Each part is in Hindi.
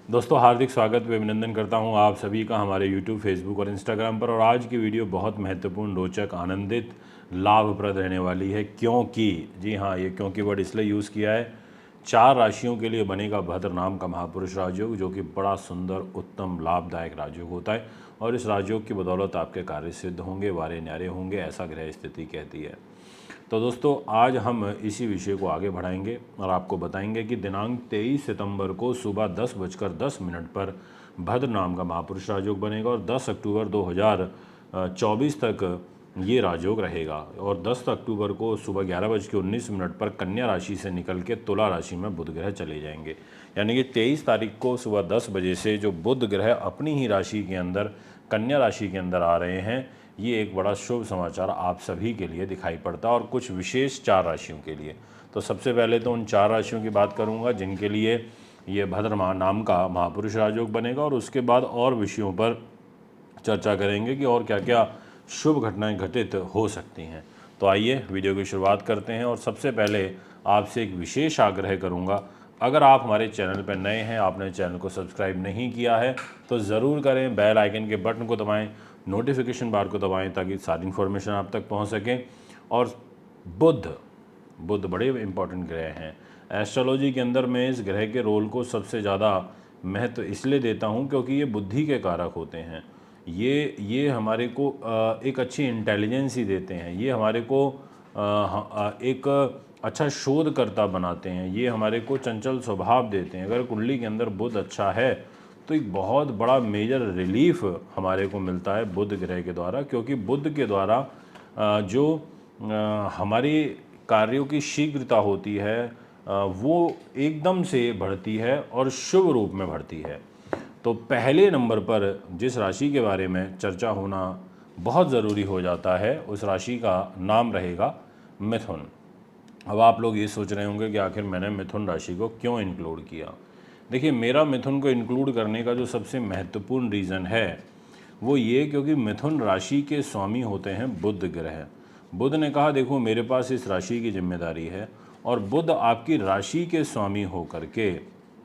दोस्तों हार्दिक स्वागत व अभिनंदन करता हूं आप सभी का हमारे YouTube, फेसबुक और इंस्टाग्राम पर। और आज की वीडियो बहुत महत्वपूर्ण, रोचक, आनंदित, लाभप्रद रहने वाली है। क्योंकि जी हाँ, ये क्योंकि वर्ड इसलिए यूज़ किया है, 4 राशियों के लिए बनेगा भद्र नाम का महापुरुष राजयोग, जो कि बड़ा सुंदर, उत्तम, लाभदायक राजयोग होता है। और इस राजयोग की बदौलत आपके कार्य सिद्ध होंगे, वारे न्यारे होंगे, ऐसा ग्रह स्थिति कहती है। तो दोस्तों आज हम इसी विषय को आगे बढ़ाएंगे और आपको बताएंगे कि दिनांक 23 सितंबर को सुबह 10:10 पर भद्र नाम का महापुरुष राजयोग बनेगा और 10 अक्टूबर 2024 तक ये राजयोग रहेगा। और 10 अक्टूबर को सुबह 11:19 पर कन्या राशि से निकल के तुला राशि में बुध ग्रह चले जाएंगे। यानी कि 23 तारीख को सुबह 10 बजे से जो बुध ग्रह अपनी ही राशि के अंदर, कन्या राशि के अंदर आ रहे हैं, ये एक बड़ा शुभ समाचार आप सभी के लिए दिखाई पड़ता है, और कुछ विशेष 4 राशियों के लिए। तो सबसे पहले तो उन 4 राशियों की बात करूंगा जिनके लिए ये भद्र नाम का महापुरुष राजयोग बनेगा, और उसके बाद और विषयों पर चर्चा करेंगे कि और क्या क्या शुभ घटनाएं घटित हो सकती हैं। तो आइए वीडियो की शुरुआत करते हैं। और सबसे पहले आपसे एक विशेष आग्रह करूंगा, अगर आप हमारे चैनल पर नए हैं, आपने चैनल को सब्सक्राइब नहीं किया है तो ज़रूर करें, बेल आइकन के बटन को दबाएं, नोटिफिकेशन बार को दबाएं ताकि सारी इन्फॉर्मेशन आप तक पहुंच सके। और बुध बुध बड़े इंपॉर्टेंट ग्रह हैं एस्ट्रोलॉजी के अंदर। मैं इस ग्रह के रोल को सबसे ज़्यादा महत्व इसलिए देता हूं क्योंकि ये बुद्धि के कारक होते हैं। ये हमारे को एक अच्छी इंटेलिजेंस ही देते हैं, ये हमारे को एक अच्छा शोधकर्ता बनाते हैं, ये हमारे को चंचल स्वभाव देते हैं। अगर कुंडली के अंदर बुध अच्छा है तो एक बहुत बड़ा मेजर रिलीफ हमारे को मिलता है बुध ग्रह के द्वारा, क्योंकि बुध के द्वारा जो हमारी कार्यों की शीघ्रता होती है वो एकदम से बढ़ती है और शुभ रूप में बढ़ती है। तो पहले नंबर पर जिस राशि के बारे में चर्चा होना बहुत ज़रूरी हो जाता है, उस राशि का नाम रहेगा मिथुन। अब आप लोग ये सोच रहे होंगे कि आखिर मैंने मिथुन राशि को क्यों इंक्लूड किया। देखिए, मेरा मिथुन को इंक्लूड करने का जो सबसे महत्वपूर्ण रीज़न है वो ये, क्योंकि मिथुन राशि के स्वामी होते हैं बुध ग्रह। बुध ने कहा देखो मेरे पास इस राशि की जिम्मेदारी है, और बुध आपकी राशि के स्वामी होकर के,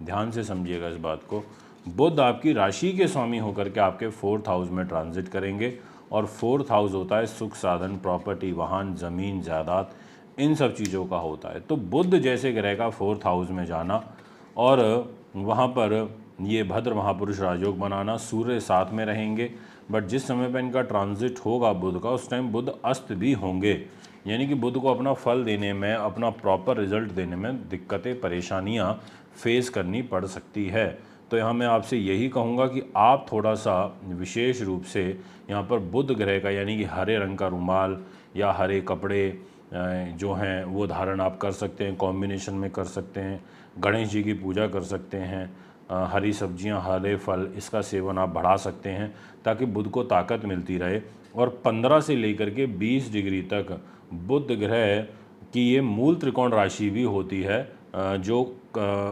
ध्यान से समझिएगा इस बात को, बुध आपकी राशि के स्वामी होकर के आपके 4th हाउस में ट्रांजिट करेंगे। और 4th हाउस होता है सुख साधन, प्रॉपर्टी, वाहन, ज़मीन, जायदाद, इन सब चीज़ों का होता है। तो बुध जैसे ग्रह का 4th हाउस में जाना और वहाँ पर ये भद्र महापुरुष राजयोग बनाना, सूर्य साथ में रहेंगे, बट जिस समय पर इनका ट्रांजिट होगा बुध का, उस टाइम बुध अस्त भी होंगे। यानी कि बुध को अपना फल देने में, अपना प्रॉपर रिजल्ट देने में दिक्कतें, परेशानियाँ फेस करनी पड़ सकती है। तो यहाँ मैं आपसे यही कहूँगा कि आप थोड़ा सा विशेष रूप से यहाँ पर बुध ग्रह का, यानी कि हरे रंग का रुमाल या हरे कपड़े जो हैं वो धारण आप कर सकते हैं, कॉम्बिनेशन में कर सकते हैं। गणेश जी की पूजा कर सकते हैं, हरी सब्जियां, हरे फल, इसका सेवन आप बढ़ा सकते हैं ताकि बुध को ताकत मिलती रहे। और 15 से लेकर के 20 डिग्री तक बुध ग्रह की ये मूल त्रिकोण राशि भी होती है, जो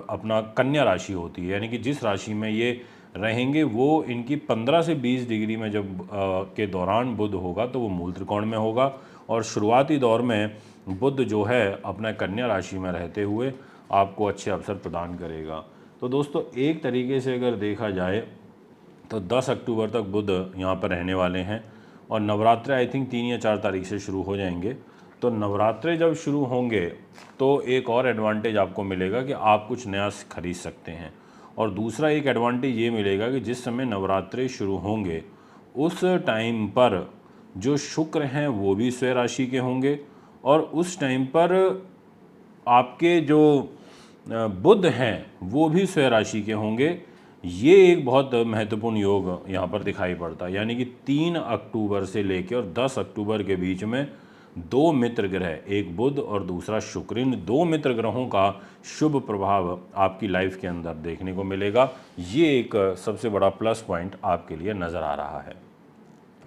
अपना कन्या राशि होती है। यानी कि जिस राशि में ये रहेंगे वो इनकी 15 से 20 डिग्री में जब के दौरान बुध होगा तो वो मूल त्रिकोण में होगा, और शुरुआती दौर में बुध जो है अपना कन्या राशि में रहते हुए आपको अच्छे अवसर प्रदान करेगा। तो दोस्तों एक तरीके से अगर देखा जाए तो 10 अक्टूबर तक बुध यहाँ पर रहने वाले हैं, और नवरात्रे आई थिंक 3 या 4 तारीख से शुरू हो जाएंगे। तो नवरात्रे जब शुरू होंगे तो एक और एडवांटेज आपको मिलेगा कि आप कुछ नया खरीद सकते हैं। और दूसरा एक एडवांटेज ये मिलेगा कि जिस समय नवरात्रे शुरू होंगे उस टाइम पर जो शुक्र हैं वो भी स्वयं राशि के होंगे, और उस टाइम पर आपके जो बुध हैं वो भी स्वयं राशि के होंगे। ये एक बहुत महत्वपूर्ण योग यहाँ पर दिखाई पड़ता है। यानी कि 3 अक्टूबर से लेकर और 10 अक्टूबर के बीच में 2 मित्र ग्रह, एक बुध और दूसरा शुक्र, इन 2 मित्र ग्रहों का शुभ प्रभाव आपकी लाइफ के अंदर देखने को मिलेगा। ये एक सबसे बड़ा प्लस पॉइंट आपके लिए नज़र आ रहा है।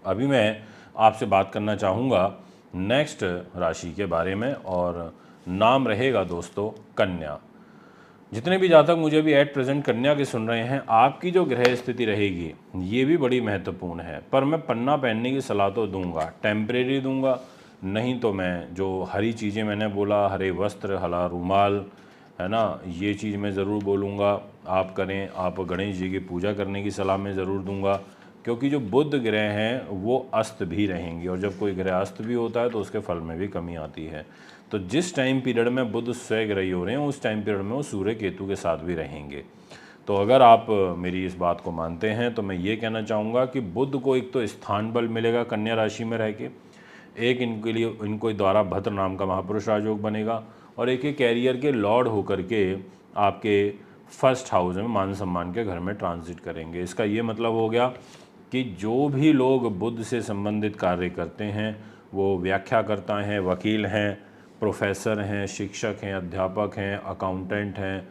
अभी मैं आपसे बात करना चाहूँगा नेक्स्ट राशि के बारे में, और नाम रहेगा दोस्तों कन्या। जितने भी जातक मुझे अभी एट प्रेजेंट कन्या के सुन रहे हैं, आपकी जो ग्रह स्थिति रहेगी ये भी बड़ी महत्वपूर्ण है। पर मैं पन्ना पहनने की सलाह तो दूंगा, टेम्परेरी दूंगा, नहीं तो मैं जो हरी चीज़ें मैंने बोला, हरे वस्त्र, हरा रूमाल, है ना, ये चीज़ मैं ज़रूर बोलूँगा। आप करें। आप गणेश जी की पूजा करने की सलाह मैं ज़रूर दूंगा, क्योंकि जो बुध ग्रह हैं वो अस्त भी रहेंगे, और जब कोई ग्रह अस्त भी होता है तो उसके फल में भी कमी आती है। तो जिस टाइम पीरियड में बुध स्वग्रही हो रहे हैं उस टाइम पीरियड में वो सूर्य केतु के साथ भी रहेंगे। तो अगर आप मेरी इस बात को मानते हैं तो मैं ये कहना चाहूँगा कि बुध को एक तो स्थान बल मिलेगा कन्या राशि में रह के, एक इनके लिए इनको द्वारा भद्र नाम का महापुरुष राजयोग बनेगा, और एक कैरियर के लॉर्ड होकर के आपके फर्स्ट हाउस में मान सम्मान के घर में ट्रांजिट करेंगे। इसका ये मतलब हो गया कि जो भी लोग बुध से संबंधित कार्य करते हैं, वो व्याख्याकर्ता हैं, वकील हैं, प्रोफेसर हैं, शिक्षक हैं, अध्यापक हैं, अकाउंटेंट हैं,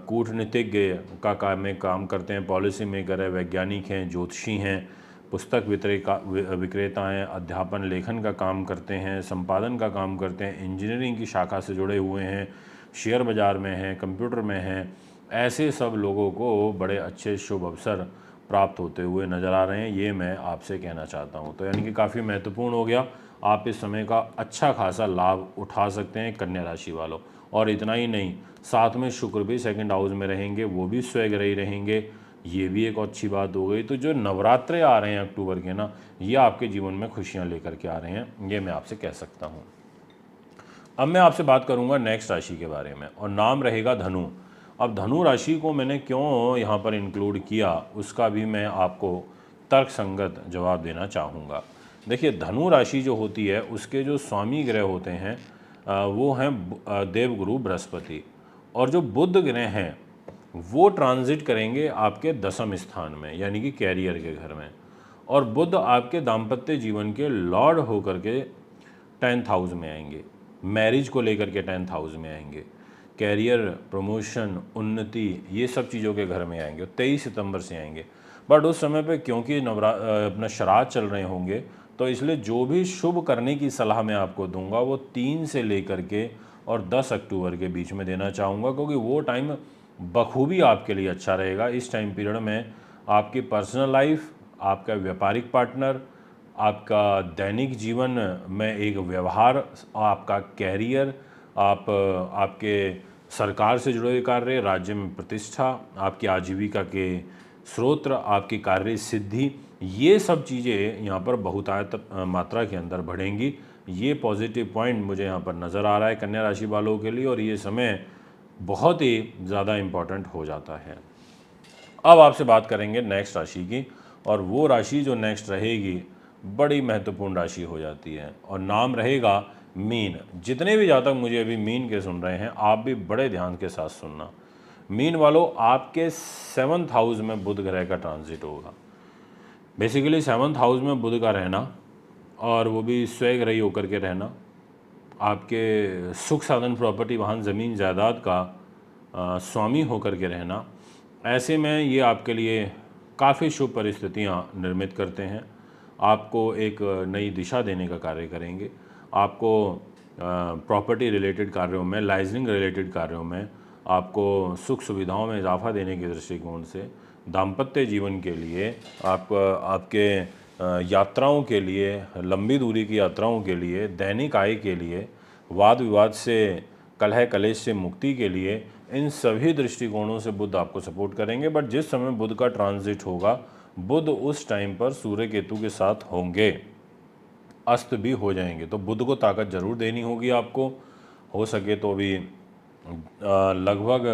कूटनीतिज्ञ का काम में काम करते हैं, पॉलिसी मेकर है, वैज्ञानिक हैं, ज्योतिषी हैं, पुस्तक विक्रेता हैं, अध्यापन लेखन का काम करते हैं, संपादन का काम करते हैं, इंजीनियरिंग की शाखा से जुड़े हुए हैं, शेयर बाज़ार में हैं, कंप्यूटर में हैं, ऐसे सब लोगों को बड़े अच्छे शुभ अवसर प्राप्त होते हुए नज़र आ रहे हैं। ये मैं आपसे कहना चाहता हूँ। तो यानी कि काफ़ी महत्वपूर्ण हो गया, आप इस समय का अच्छा खासा लाभ उठा सकते हैं कन्या राशि वालों। और इतना ही नहीं, साथ में शुक्र भी सेकंड हाउस में रहेंगे, वो भी स्वग्रही रहेंगे, ये भी एक अच्छी बात हो गई। तो जो नवरात्रे आ रहे हैं अक्टूबर के ना, ये आपके जीवन में खुशियाँ लेकर के आ रहे हैं, ये मैं आपसे कह सकता हूँ। अब मैं आपसे बात करूंगा नेक्स्ट राशि के बारे में, और नाम रहेगा धनु। अब धनु राशि को मैंने क्यों यहाँ पर इंक्लूड किया, उसका भी मैं आपको तर्कसंगत जवाब देना चाहूँगा। देखिए, धनु राशि जो होती है उसके जो स्वामी ग्रह होते हैं वो हैं देवगुरु बृहस्पति, और जो बुध ग्रह हैं वो ट्रांजिट करेंगे आपके दसम स्थान में, यानी कि कैरियर के घर में। और बुध आपके दाम्पत्य जीवन के लॉर्ड होकर के 10th हाउस में आएंगे, मैरिज को लेकर के 10th हाउस में आएंगे, कैरियर, प्रमोशन, उन्नति, ये सब चीज़ों के घर में आएंगे। 23 सितंबर से आएंगे। बट उस समय पे क्योंकि अपना श्राद्ध चल रहे होंगे, तो इसलिए जो भी शुभ करने की सलाह मैं आपको दूंगा वो 3 से लेकर के और 10 अक्टूबर के बीच में देना चाहूँगा, क्योंकि वो टाइम बखूबी आपके लिए अच्छा रहेगा। इस टाइम पीरियड में आपकी पर्सनल लाइफ, आपका व्यापारिक पार्टनर, आपका दैनिक जीवन में एक व्यवहार, आपका कैरियर, आपके सरकार से जुड़े हुए कार्य, राज्य में प्रतिष्ठा, आपकी आजीविका के स्रोत, आपकी कार्य सिद्धि, ये सब चीज़ें यहाँ पर बहुतायत मात्रा के अंदर बढ़ेंगी। ये पॉजिटिव पॉइंट मुझे यहाँ पर नज़र आ रहा है कन्या राशि वालों के लिए, और ये समय बहुत ही ज़्यादा इम्पॉर्टेंट हो जाता है। अब आपसे बात करेंगे नेक्स्ट राशि की, और वो राशि जो नेक्स्ट रहेगी बड़ी महत्वपूर्ण राशि हो जाती है, और नाम रहेगा मीन। जितने भी जातक मुझे अभी मीन के सुन रहे हैं, आप भी बड़े ध्यान के साथ सुनना। मीन वालों, आपके 7th हाउस में बुध ग्रह का ट्रांजिट होगा। बेसिकली 7th हाउस में बुध का रहना, और वो भी स्वग्रही होकर के रहना, आपके सुख साधन, प्रॉपर्टी, वाहन, ज़मीन जायदाद का स्वामी होकर के रहना, ऐसे में ये आपके लिए काफ़ी शुभ परिस्थितियाँ निर्मित करते हैं। आपको एक नई दिशा देने का कार्य करेंगे। आपको प्रॉपर्टी रिलेटेड कार्यों में, लाइसेंसिंग रिलेटेड कार्यों में, आपको सुख सुविधाओं में इजाफा देने के दृष्टिकोण से, दाम्पत्य जीवन के लिए, आपके यात्राओं के लिए, लंबी दूरी की यात्राओं के लिए, दैनिक आय के लिए, वाद विवाद से, कलह कलेश से मुक्ति के लिए, इन सभी दृष्टिकोणों से बुध आपको सपोर्ट करेंगे। बट जिस समय बुध का ट्रांजिट होगा, बुध उस टाइम पर सूर्य केतु के साथ होंगे, अस्त भी हो जाएंगे। तो बुध को ताकत जरूर देनी होगी आपको। हो सके तो भी लगभग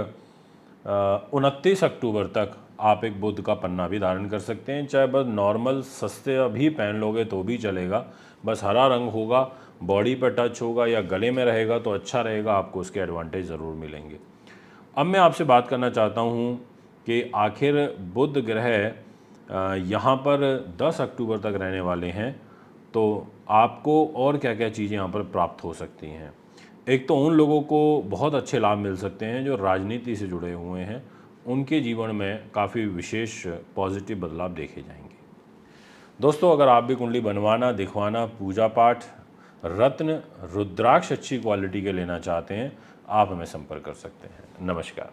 29 अक्टूबर तक आप एक बुध का पन्ना भी धारण कर सकते हैं। चाहे बस नॉर्मल सस्ते भी पहन लोगे तो भी चलेगा, बस हरा रंग होगा, बॉडी पर टच होगा या गले में रहेगा तो अच्छा रहेगा, आपको उसके एडवांटेज ज़रूर मिलेंगे। अब मैं आपसे बात करना चाहता हूँ कि आखिर बुध ग्रह यहाँ पर 10 अक्टूबर तक रहने वाले हैं, तो आपको और क्या क्या चीज़ें यहाँ पर प्राप्त हो सकती हैं। एक तो उन लोगों को बहुत अच्छे लाभ मिल सकते हैं जो राजनीति से जुड़े हुए हैं, उनके जीवन में काफ़ी विशेष पॉजिटिव बदलाव देखे जाएंगे। दोस्तों, अगर आप भी कुंडली बनवाना, दिखवाना, पूजा पाठ, रत्न, रुद्राक्ष अच्छी क्वालिटी के लेना चाहते हैं, आप हमें संपर्क कर सकते हैं। नमस्कार।